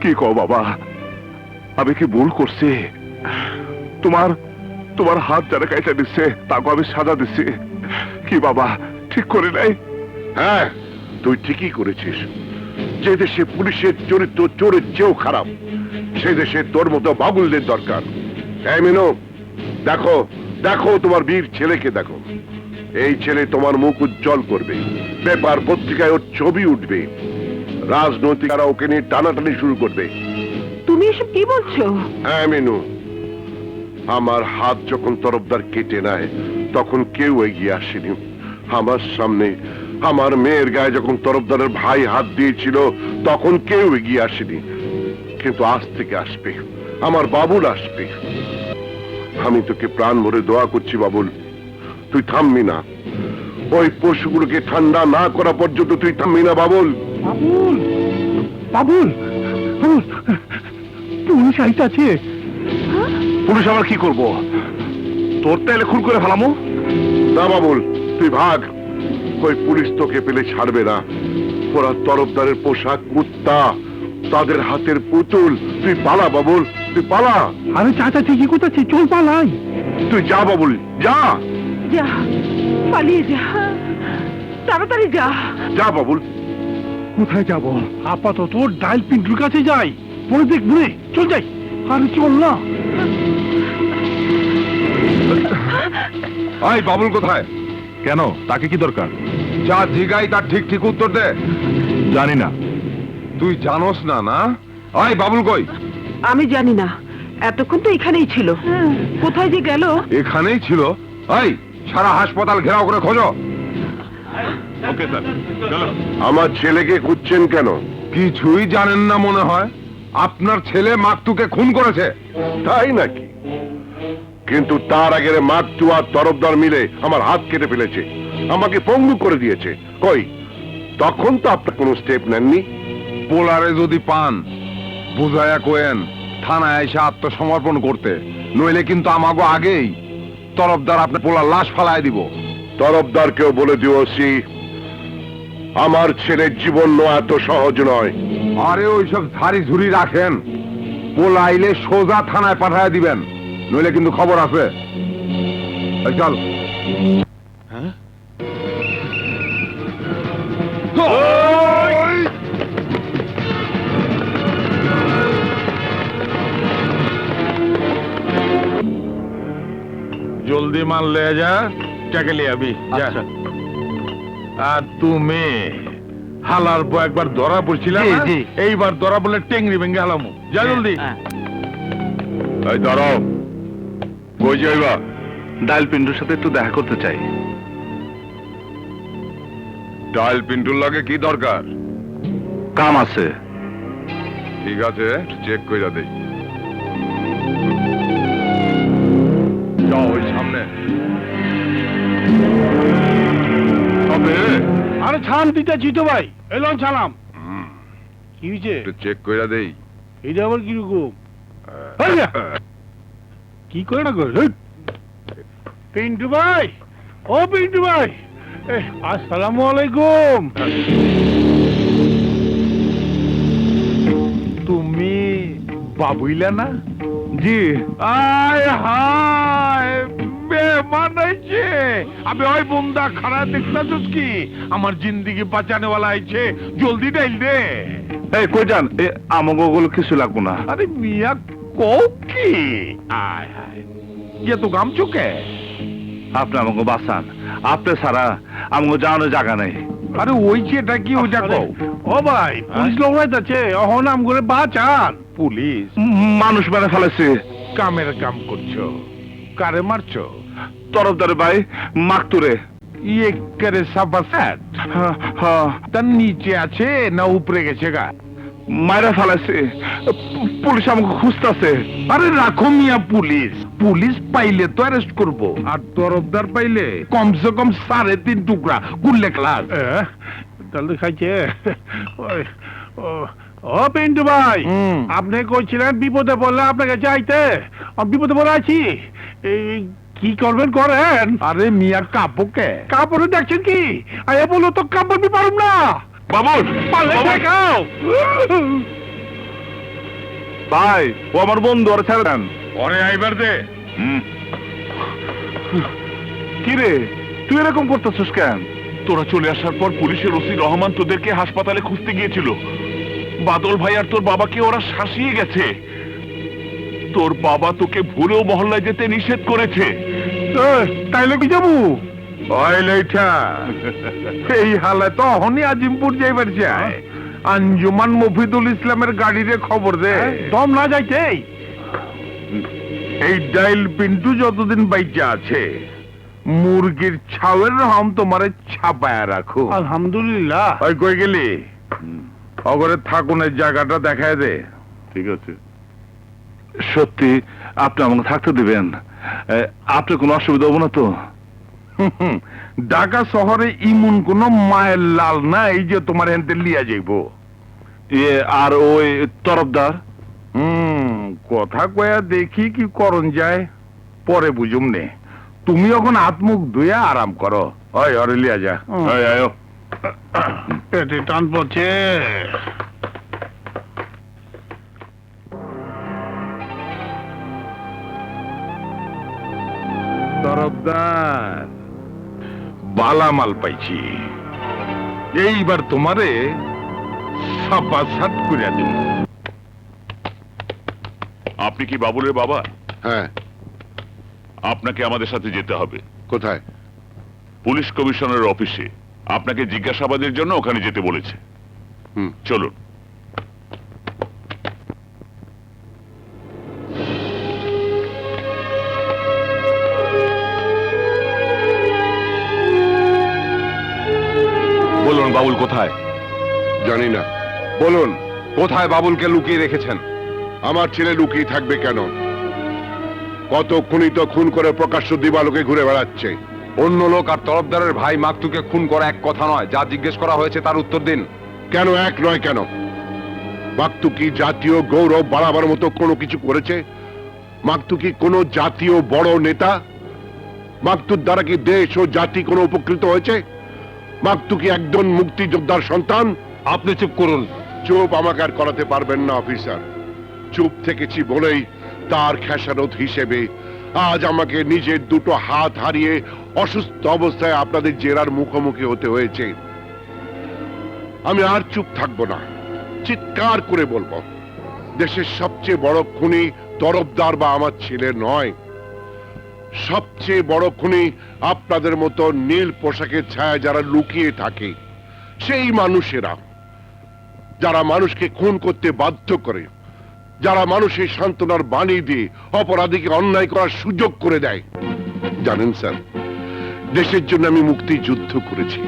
কি কও বাবা, আমি কি ভুল করছি? তোমার তোমার হাত যারা কাইটা দিচ্ছে তাকে আমি সাজা দিচ্ছি কি বাবা, ঠিক করে নাই? হ্যাঁ, তুই ঠিকই করেছিস। যে দেশে পুলিশের চরিত্র চোরের চেয়েও খারাপ, সে দেশে তোর মতো বাবুলদের দরকার। এই মিনু, দেখো দেখো তোমার বীর ছেলেকে দেখো। এই ছেলে তোমার মুখ উজ্জ্বল করবে, পেপার পত্রিকায় ওর ছবি উঠবে, রাজনৈতিকরা ওকে নিয়ে টানাটানি শুরু করবে। তুমি এসব কি বলছো? হ্যাঁ মিনু, আমার হাত যখন তরফদার কেটে নেয় তখন কেউ এগিয়ে আসেনি। আমার সামনে আমার মেয়ের গায়ে যখন তরফদারের ভাই হাত দিয়েছিল তখন কেউ এগিয়ে আসেনি, কিন্তু আজ থেকে আসবে, আমার বাবুল আসবে। আমি তোকে প্রাণ ভরে দোয়া করছি বাবুল, তুই থামবি না। ওই পশুগুলোকে ঠান্ডা না করা পর্যন্ত তুই থামবি না বাবুল। বাবুল, বাবুল, বাবুল, পুলিশ আইতাছে। পুলিশ আবার কি করবো? তোর তাইলে খুন করে ফেলামো? না বাবুল, তুই ভাগ। ওই পুলিশ তোকে পেলে ছাড়বে না। ওরা তরফদারের পোশাক কুত্তা, তাদের হাতের পুতুল। তুই পালা বাবুল, তুই পালা। আরে চাচা ঠিকই কোথাচ্ছে, চল পালাই। তুই যা বাবুল, যা যা, পালিয়ে যা, তাড়াতাড়ি যা। যা বাবুল। কোথায় যাব? আপাতত ডাইল পিন্টুর কাছে যাই, পরে দেখবো রে। চল যাই। আরে চল না। আই বাবুল কোথায়? কেন, তাকে কি দরকার? যা জিগাই তার ঠিক ঠিক উত্তর দে। জানি না। তুই জানোস না? না, আই বাবুল কই? আমি জানি না, এতক্ষণ তো এখানেই ছিল। কোথায় যে গেল? এখানেই ছিল। আই সারা হাসপাতাল ঘেরাও করে খোঁজো। ওকে স্যার, চলো। আমার ছেলেকে খুঁজছেন কেন? কিছুই জানেন না মনে হয়। আপনার ছেলে মাকতুকে খুন করেছে। তাই নাকি? কিন্তু তার আগে মাকতু আর তরফদার মিলে আমার হাত কেটে ফেলেছে, আমাকে পঙ্গু করে দিয়েছে। কই, তখন তো আপনার কোনো স্টেপ নেননি। পোলারে যদি পান বুঝায়া কোয়েন থানায় এসে আত্মসমর্পণ করতে, নইলে কিন্তু আমাগো আগেই তরফদার আপনার পোলার লাশ ফালায় দিব। তরফদারকেও বলে দিওছি আমার ছেলের জীবন নেওয়া এত সহজ নয়। আরে ওইসব ঝাড়ি ঝুড়ি রাখেন, পোলা আইলে সোজা থানায় পাঠায় দিবেন, নইলে কিন্তু খবর আছে। এই চল। জলদি মাল লে যা, টাকা লিয়ে আবি যা। আর তুমি হালার পর একবার ধরা পড়ছিল না, এইবার ধরা বলে টেংরি ভেঙে হালামু। যা জলদি। এই দাঁড়াও, কই যাইবা? ডাইল পিন্টুর সাথে একটু দেখা করতে চাই। ডাইল পিন্টুর লাগে কি দরকার? কাম আছে। ঠিক আছে, চেক কইরা দেই। যাও ওই সামনে। আরে ছান দিতে জিতো ভাই, এলন ছালাম। কি হয়েছে? একটু চেক কইরা দেই। এটা আবার কিরকম? কি করে না করে? পিন্টু ভাই, ও পিন্টু ভাই, আসসালামু আলাইকুম। তুমি বাবুইলা না? জি। আয় হায়, মেহমান আইছে। আমি ওই বন্দা খাড়া দেখতাছিস কি? আমার জিন্দিগি বাঁচানেওয়ালা আইছে, জলদি ডাইল দে। এই কই যান? আমাকে কিছু লাগবো না। আরে মিয়া কও কি? আয় হায়, ইয়ে তো গাম চুকে। আপনি আমাকে বাঁচান, আপনি ছাড়া আমাকে যাওয়ানোর জায়গা নেই। আরে ওই যেটা কি ওইটা কও। ও ভাই, পুলিশ লোক যাচ্ছে, অহন আম করে বাঁচান। পুলিশ মানুষ মেরে ফেলেছে। কামের কাম করছো, কারে মারছো? তরফদার ভাই মাকতুরে। ইয়ে করে সাবা স্যাট। তার নিচে আছে না উপরে গেছে গা? মায়েরা ফেলেছে, পুলিশ আমাকে খুঁজতেছে। আরে রাখো মিয়া পুলিশ, পুলিশ পাইলে তো অ্যারেস্ট করবো, আর তরফদার পাইলে কমসে কম 3.5 টুকরা গুল্লে ক্লাস। তাহলে খাইছে। ও পিন্টু ভাই, আপনি কইছিলেন বিপদে পড়লে আপনাকে চাইতে। বিপদে পড়ে আছি, কি করবেন করেন। আরে মিয়া কাপড়কে কাপড়ে দেখছেন কি? আরে বলো তো, কাপড় পারুম না। বাবুল, পারলে দেখাও। ভাই ও আমার বন্ধু, ওরা ছেড়ে দেন। ওরে আইবার দে। কি রে, তুই এরকম করতেছিস কেন? তোরা চলে আসার পর পুলিশের ওসি রহমান তোদেরকে হাসপাতালে খুঁজতে গিয়েছিল। বাদল ভাই আর তোর বাবাকে ওরা শাসিয়ে গেছে। তোর বাবা তোকে ভুলেও মহল্লায় যেতে নিষেধ করেছে। তাইলে কি যাবো? ওই লেঠা, এই হালে তো অহনি আজিমপুর যাইবার চাই। আঞ্জুমান মফিদুল ইসলামের গাড়িরে খবর দে। দম না যাইতেই এই ডাইল পিন্টু যতদিন বাইচা আছে, মুরগির ছাওয়ের রহম তোমারে ছাপায়া রাখো। আলহামদুলিল্লাহ। ওই কই গেলি? অগরে থাকুনের জায়গাটা দেখায় দে। ঠিক আছে। সত্যি আপনি আমাকে থাকতে দিবেন? আপনার কোনো অসুবিধা হবো না তো? ঢাকা শহরে ইমন কোন মায়ের লাল নাই যে তোমার হেনতে লিয়া যাইব। আর ওই তরফদার? কথা কয়া দেখি কি করন যায়, পরে বুঝুম নে। তুমি এখন হাত মুখ ধুয়ে আরাম করো। ওই অরে লিয়া যা। এই আয়ো। পেটে টান পড়ছে। তরফদার, বালামাল পাইছি। এইবার তোমারে সাপা সাট করিয়া দিব। আপনি কি বাবুলের বাবা? হ্যাঁ। আপনাকে আমাদের সাথে যেতে হবে। কোথায়? পুলিশ কমিশনারের অফিসে। আপনাকে জিজ্ঞাসাবাদের জন্য ওখানে যেতে বলেছে। চলুন। বলুন বাবুল কোথায়? জানি না। বলুন, কোথায় বাবুলকে লুকিয়ে রেখেছেন? আমার ছেলে লুকিয়ে থাকবে কেন? কত খুনি তো খুন করে প্রকাশ্য দিবালোকে ঘুরে বেড়াচ্ছে। অন্য লোক আর তরফদারের ভাই মাকতুকে খুন করা এক কথা নয়। যা জিজ্ঞেস করা হয়েছে তার উত্তর দিন। কেন এক নয় কেন? মাকতু কি জাতীয় গৌরব বাড়াবার মতো কোনো কিছু করেছে? মাকতু কি কোনো জাতীয় বড় নেতা? মাকতুর দ্বারা কি দেশ ও জাতি কোনো উপকৃত হয়েছে? মাকতু কি একজন মুক্তিযোদ্ধার সন্তান? আপনি চুপ করুন। চুপ আমাকে আর করাতে পারবেন না অফিসার। চুপ থেকেছি বলেই তার খেসারত হিসেবে আজ আমাকে নিজের দুটো হাত হারিয়ে অসুস্থ অবস্থায় আপনাদের জেরার মুখোমুখি হতে হয়েছে। আমি আর চুপ থাকবো না, চিৎকার করে বলবো, দেশের সবচেয়ে বড় খুনি তরফদার বা আমার ছেলে নয়। সবচেয়ে বড় খুনি আপনাদের মতো নীল পোশাকের ছায়া যারা লুকিয়ে থাকে, সেই মানুষেরা যারা মানুষকে খুন করতে বাধ্য করে, যারা মানুষের সান্ত্বনার বাণী দিয়ে অপরাধীকে অন্যায় করার সুযোগ করে দেয়। জানেন স্যার, দেশের জন্য আমি মুক্তি যুদ্ধ করেছি।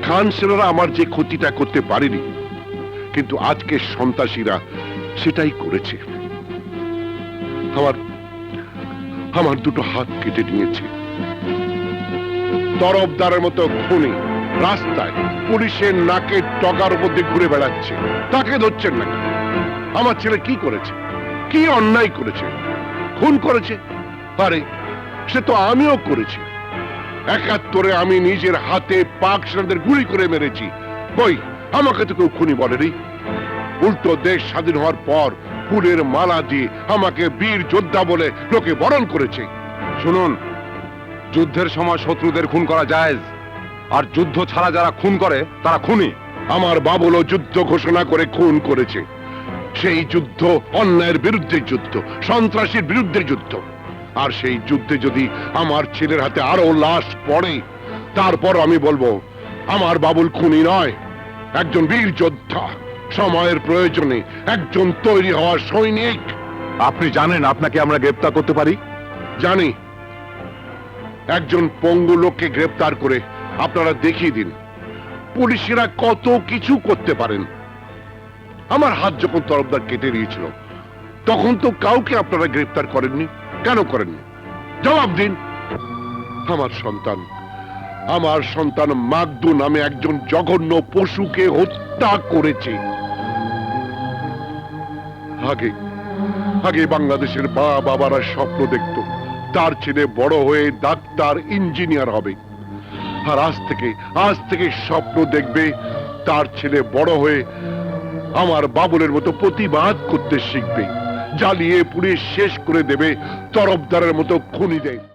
খান সেনারা আমার যে ক্ষতিটা করতে পারেনি, কিন্তু আজকে সন্ত্রাসীরা সেটাই করেছে। আমার দুটো হাত কেটে নিয়েছে। তরফদারের মতো খুনি রাস্তায় পুলিশের নাকের টগার উপর দিয়ে ঘুরে বেড়াচ্ছে, তাকে ধরছেন না কেন? আমার ছেলে কি করেছে? কি অন্যায় করেছে? খুন করেছে? আরে সে তো আমিও করেছি। ৭১ আমি নিজের হাতে পাক সেনাদের গুলি করে মেরেছি। কই, আমাকে তো কেউ খুনি বলেনি। উল্টো দেশ স্বাধীন হওয়ার পর ফুলের মালা দিয়ে আমাকে বীর যোদ্ধা বলে লোকে বরণ করেছে। শুনুন, যুদ্ধের সময় শত্রুদের খুন করা জায়েজ, আর যুদ্ধ ছাড়া যারা খুন করে তারা খুনি। আমার বাবুলও যুদ্ধ ঘোষণা করে খুন করেছে। সেই যুদ্ধ অন্যায়ের বিরুদ্ধে যুদ্ধ, সন্ত্রাসীর বিরুদ্ধে যুদ্ধ। আর সেই যুদ্ধে যদি আমার ছেলের হাতে আরো লাশ পড়ে, তারপর আমি বলবো আমার বাবুল খুনি নয়, একজন বীর যোদ্ধা, সময়ের প্রয়োজনে একজন তৈরি হওয়া সৈনিক। আপনি জানেন আপনাকে আমরা গ্রেপ্তার করতে পারি? জানি। একজন পঙ্গু লোককে গ্রেপ্তার করে আপনারা দেখিয়ে দিন পুলিশেরা কত কিছু করতে পারেন। আমার হাত যখন তরফদার কেটে দিয়েছিল, তখন তো কাউকে আপনারা গ্রেপ্তার করেননি। কেন করেননি? জবাব দিন। আমার সন্তান মাগদু নামে একজন জঘন্য পশুকে হত্যা করেছে। আগে বাংলাদেশের বাবারা স্বপ্ন দেখত তার ছেলে বড় হয়ে ডাক্তার, ইঞ্জিনিয়ার হবে। আর আজ থেকে স্বপ্ন দেখবে তার ছেলে বড় হয়ে আমার বাবুলের মতো প্রতিবাদ করতে শিখবে, জ্বালিয়ে পুড়িয়ে শেষ করে দেবে তরফদারের মতো খুনিদের।